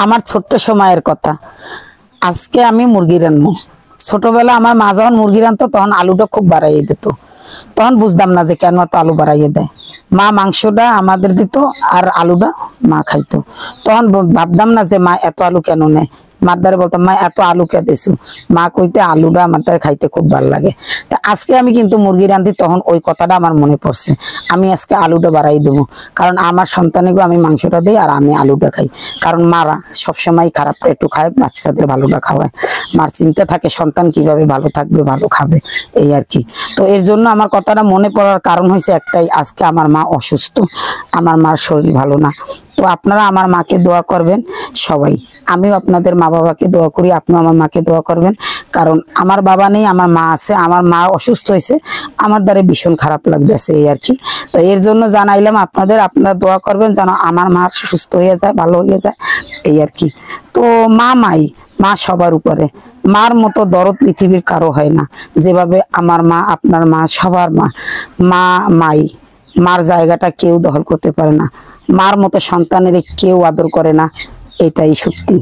আমার ছোট্ট সময়ের কথা। আজকে আমি মুরগি রান্না, ছোটবেলা আমার মা যখন মুরগি রান্তো তখন আলুটা খুব বাড়াইয়ে দিত। তখন বুঝতাম না যে কেন এত আলু বাড়াইয়ে দেয়। মা মাংসটা আমাদের দিত আর আলুটা মা খাইতো। তখন ভাবতাম না যে মা এত আলু কেন নেয়। মার দ্বারা বলতাম মা এত আলু কে দিছু। মা কইতে আলুটা আমার দ্বারা খাইতে খুব ভালো লাগে। তা আজকে আমি কিন্তু মুরগি রান্ধি, তখন ওই কথাটা আমার মনে পড়ছে। আমি আজকে আলুটা বাড়াই দেবো, কারণ আমার সন্তানকে আমি মাংসটা দিই আর আমি আলুটা খাই। কারণ মারা সবসময় খারাপটা একটু খায়, বাচ্চাদের ভালোটা খাওয়ায়। মার চিন্তা থাকে সন্তান কিভাবে ভালো থাকবে, ভালো খাবে, এই আর কি। তো এর জন্য আমার কথাটা মনে পড়ার কারণ হয়েছে একটাই, আজকে আমার মা অসুস্থ, আমার মার শরীর ভালো না। তো আপনারা আমার মাকে দোয়া করবেন সবাই। আমিও আপনাদের মা বাবাকে দোয়া করি, আপনিও আমার মাকে দোয়া করবেন। কারণ আমার বাবা নেই, আমার মা আছে। আমার মা অসুস্থ হয়েছে, আমার দ্বারা ভীষণ খারাপ লাগতেছে, এই আর কি। তো এর জন্য জানাইলাম আপনাদের, আপনারা দোয়া করবেন যেন আমার মা সুস্থ হয়ে যায়, ভালো হয়ে যায়, এই আর কি। তো মা সবার উপরে। মার মতো দরদ পৃথিবীর কারো হয় না। যেভাবে আমার মা, আপনার মা, সবার মাই। মার জায়গাটা কেউ দখল করতে পারে না। মার মতো সন্তানের কেউ আদর করে না, এটাই সত্যি।